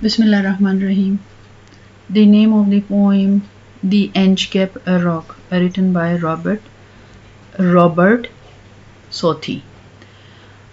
Bismillah Rahman Rahim. The name of the poem The Inchcape Rock, written by Robert Southey.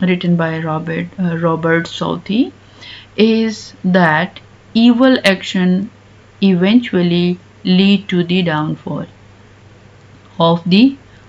written by Robert Southey, is that evil action eventually lead to the downfall of the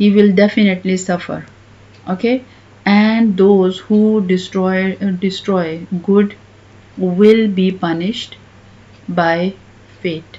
He will definitely suffer, okay, and those who destroy good will be punished by fate.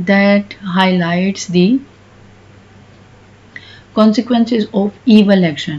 that highlights the consequences of evil action.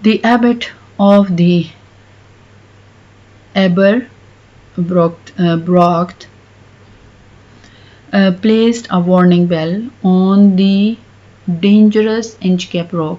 The abbot of the Aberbrocht placed a warning bell on the dangerous Inchcape Rock.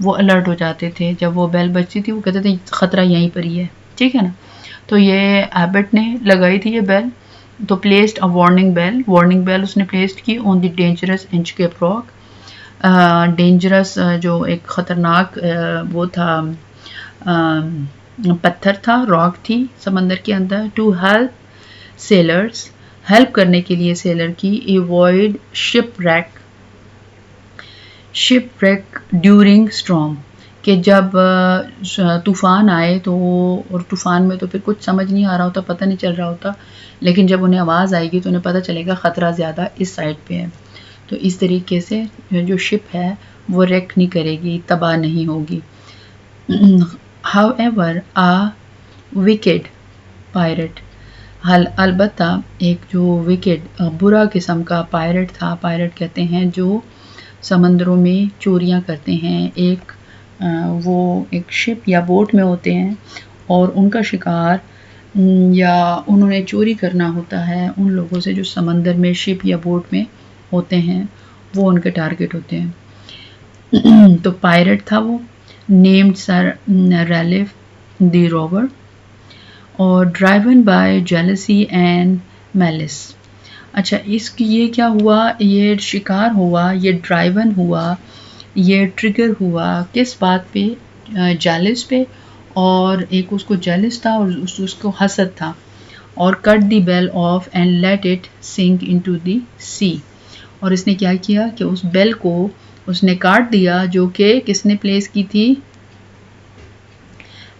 وہ alert ہو جاتے تھے. جب وہ بیل بجتی تھی وہ کہتے تھے خطرہ یہیں پر ہی ہے. ٹھیک ہے نا. تو یہ ایبٹ نے لگائی تھی یہ بیل. تو پلیسڈ اے وارننگ بیل اس نے پلیسڈ کی آن دی ڈینجرس انچکیپ راک. ڈینجرس جو ایک خطرناک وہ تھا پتھر تھا، راک تھی سمندر کے اندر. ٹو ہیلپ سیلرز، ہیلپ کرنے کے لیے سیلر کی. ایوائڈ شپ ریک ڈیورنگ اسٹارم، کہ جب طوفان آئے تو، اور طوفان میں تو پھر کچھ سمجھ نہیں آ رہا ہوتا، پتہ نہیں چل رہا ہوتا، لیکن جب انہیں آواز آئے گی تو انہیں پتہ چلے گا خطرہ زیادہ اس سائڈ پہ ہے. تو اس طریقے سے جو شپ ہے وہ ریک نہیں کرے گی، تباہ نہیں ہوگی. however a wicked pirate، البتہ ایک جو وکڈ برا قسم کا پائرٹ تھا. پائرٹ کہتے ہیں جو سمندروں میں چوریاں کرتے ہیں. وہ ایک شپ یا بوٹ میں ہوتے ہیں اور ان کا شکار یا انہوں نے چوری کرنا ہوتا ہے ان لوگوں سے جو سمندر میں شپ یا بوٹ میں ہوتے ہیں، وہ ان کے ٹارگٹ ہوتے ہیں. تو پائرٹ تھا وہ، نیمڈ سر ریلف دی روور، اور driven by jealousy and mills. اچھا اس کی یہ کیا ہوا، یہ شکار ہوا، یہ ڈرائیون ہوا، یہ ٹریگر ہوا کس بات پہ، جیلس پہ، اور ایک اس کو جیلس تھا اور اس کو حسد تھا. اور cut the bell off and let it sink into the sea, اور اس نے کیا کیا کہ اس بیل کو اس نے کاٹ دیا، جو کہ کس نے پلیس کی تھی،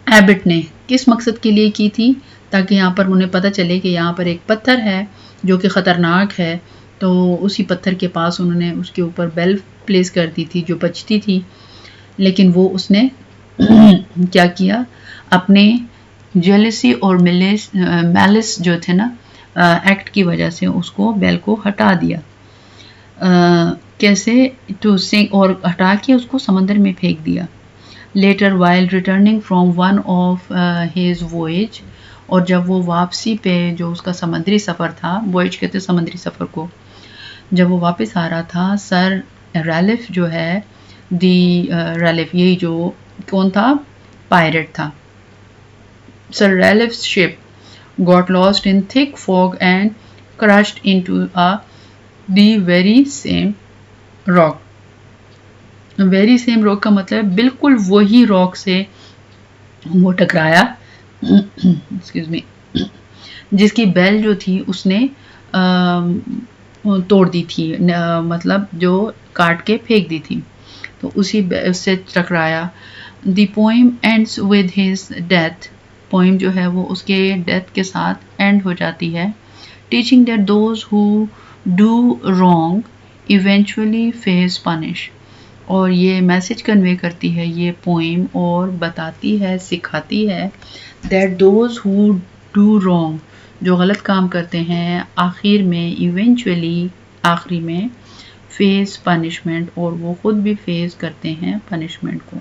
ایبٹ نے. کس مقصد کے لیے کی تھی، تاکہ یہاں پر انہیں پتہ چلے کہ یہاں پر ایک پتھر ہے جو کہ خطرناک ہے. تو اسی پتھر کے پاس انہوں نے اس کے اوپر بیل پلیس کر دی تھی جو بچتی تھی. لیکن وہ اس نے کیا کیا، اپنے جیلسی اور میلس جو تھے نا ایکٹ کی وجہ سے اس کو بیل کو ہٹا دیا. کیسے، ٹو سنک، اور ہٹا کے اس کو سمندر میں پھینک دیا. Later while returning from one of his voyage، اور جب وہ واپسی پہ جو اس کا سمندری سفر تھا، voyage کہتے سمندری سفر کو، جب وہ واپس آ رہا تھا، سر ریلف جو ہے، ریلف یہی جو کون تھا، پائرٹ تھا. سر ریلف's ship got lost in thick fog and crashed into the very same rock. Very same rock کا مطلب بالکل وہی راک سے وہ ٹکرایا ایکسکیوز می، جس کی بیل جو تھی اس نے توڑ دی تھی، مطلب جو کاٹ کے پھینک دی تھی، تو اسی اس سے ٹکرایا. The poem ends with his death, poem جو ہے وہ اس کے ڈیتھ کے ساتھ اینڈ ہو جاتی ہے. Teaching that those who do wrong eventually face punish, اور یہ میسج کنوے کرتی ہے یہ پوئم، اور بتاتی ہے، سکھاتی ہے that those who do wrong, جو غلط کام کرتے ہیں آخر میں، ایونچولی آخری میں، فیس پنشمنٹ، اور وہ خود بھی فیس کرتے ہیں پنشمنٹ کو.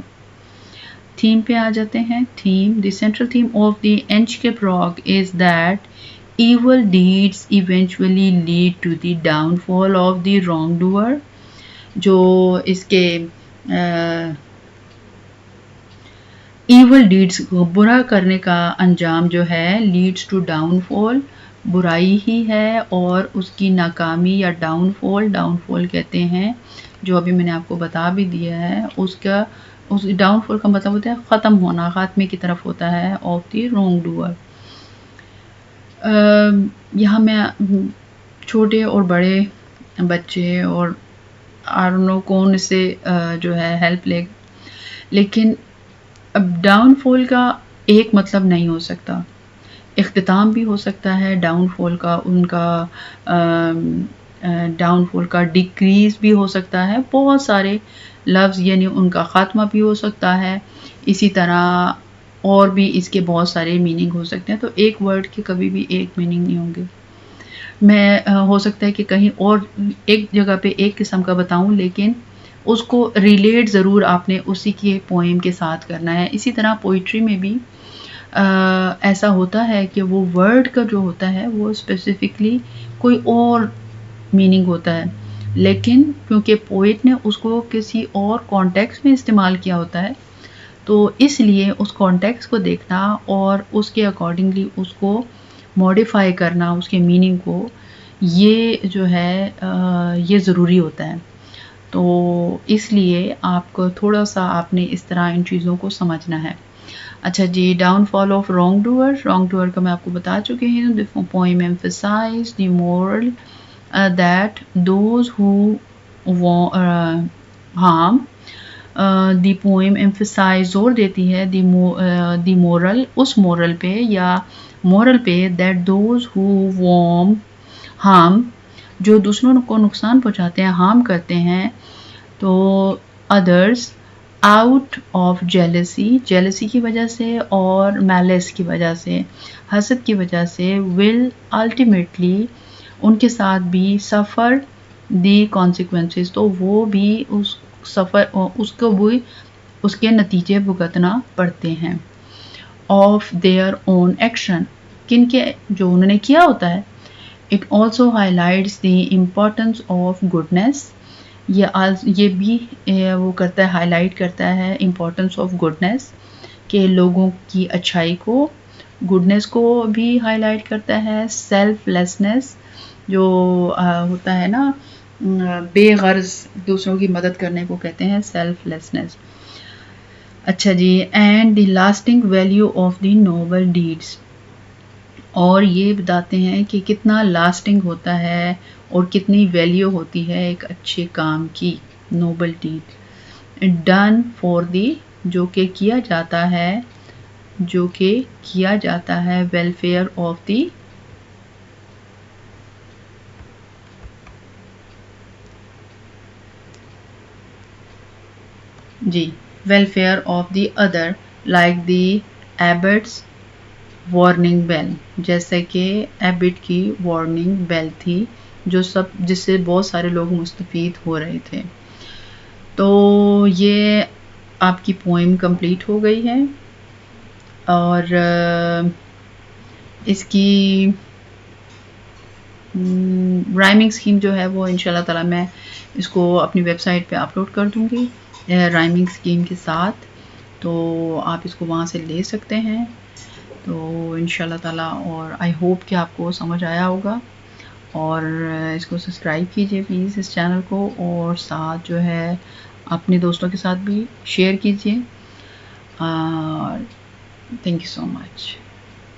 تھیم پہ آ جاتے ہیں. Theme, the central theme of the Inchcape Rock is that evil deeds eventually lead to the downfall of the wrongdoer. جو اس کے ایول ڈیڈز، برا کرنے کا انجام جو ہے، لیڈز ٹو ڈاؤن فال، برائی ہی ہے، اور اس کی ناکامی یا ڈاؤن فال کہتے ہیں، جو ابھی میں نے آپ کو بتا بھی دیا ہے. اس ڈاؤن فال کا مطلب ہوتا ہے ختم ہونا، خاتمے کی طرف ہوتا ہے آف دی رانگ ڈوور. یہاں میں چھوٹے اور بڑے بچے اور کون اس سے جو ہے ہیلپ لے، لیکن اب ڈاؤن فال کا ایک مطلب نہیں ہو سکتا، اختتام بھی ہو سکتا ہے ڈاؤن فال کا، ان کا ڈاؤن فال کا ڈیکریز بھی ہو سکتا ہے، بہت سارے لفظ، یعنی ان کا خاتمہ بھی ہو سکتا ہے. اسی طرح اور بھی اس کے بہت سارے میننگ ہو سکتے ہیں. تو ایک ورڈ کے کبھی بھی ایک میننگ نہیں ہوں گے. میں ہو سکتا ہے کہ کہیں اور ایک جگہ پہ ایک قسم کا بتاؤں، لیکن اس کو ریلیٹ ضرور آپ نے اسی کے پوئم کے ساتھ کرنا ہے. اسی طرح پوئٹری میں بھی ایسا ہوتا ہے کہ وہ ورڈ کا جو ہوتا ہے وہ اسپیسیفکلی کوئی اور میننگ ہوتا ہے، لیکن کیونکہ پوئٹ نے اس کو کسی اور کانٹیکسٹ میں استعمال کیا ہوتا ہے تو اس لیے اس کانٹیکسٹ کو دیکھنا اور اس کے اکارڈنگلی اس کو موڈیفائی کرنا اس کے میننگ کو، یہ جو ہے یہ ضروری ہوتا ہے. تو اس لیے آپ کو تھوڑا سا آپ نے اس طرح ان چیزوں کو سمجھنا ہے. اچھا جی، downfall of wrongdoer کا میں آپ کو بتا چکے ہیں. The poem emphasise the moral that those who harm. The poem emphasise زور دیتی ہے دی مورل اس مورل پہ یا مورل پہ that those who warm harm جو دوسروں کو نقصان پہنچاتے ہیں، ہارم کرتے ہیں، تو ادرس آؤٹ آف جیلسی کی وجہ سے اور میلس کی وجہ سے، حسد کی وجہ سے، ول الٹیمیٹلی ان کے ساتھ بھی سفر دی کانسیکوینسز، تو وہ بھی اس کو بھی اس کے نتیجے بھگتنا پڑتے ہیں. آف دیئر اون ایکشن، کن کے جو انہوں نے کیا ہوتا ہے. It also high lights the importance of goodness, یہ بھی وہ کرتا ہے، ہائی لائٹ کرتا ہے امپورٹنس آف گڈنیس کہ لوگوں کی اچھائی کو، گڈنیس کو بھی ہائی لائٹ کرتا ہے. سیلف لیسنس جو ہوتا ہے نا، بے غرض دوسروں کی مدد کرنے کو کہتے ہیں سیلف لیسنس. اچھا جی، and the lasting value of the noble deeds, اور یہ بتاتے ہیں کہ کتنا لاسٹنگ ہوتا ہے اور کتنی ویلیو ہوتی ہے ایک اچھے کام کی. Noble deed done for the, جو کہ کیا جاتا ہے welfare of the welfare of the other, like the Abbot's warning bell, جیسے کہ ایبٹ کی وارننگ بیل تھی جس سے بہت سارے لوگ مستفید ہو رہے تھے. تو یہ آپ کی پوئم کمپلیٹ ہو گئی ہے اور اس کی رائمنگ اسکیم جو ہے وہ انشاءاللہ تعالی میں اس کو اپنی ویب سائٹ پہ اپلوڈ کر دوں گی رائمنگ اسکیم کے ساتھ، تو آپ اس کو وہاں سے لے سکتے ہیں. تو انشاءاللہ تعالی، اور آئی ہوپ کہ آپ کو سمجھ آیا ہوگا، اور اس کو سبسکرائب کیجئے پلیز اس چینل کو، اور ساتھ جو ہے اپنے دوستوں کے ساتھ بھی شیئر کیجئے. Thank you so much.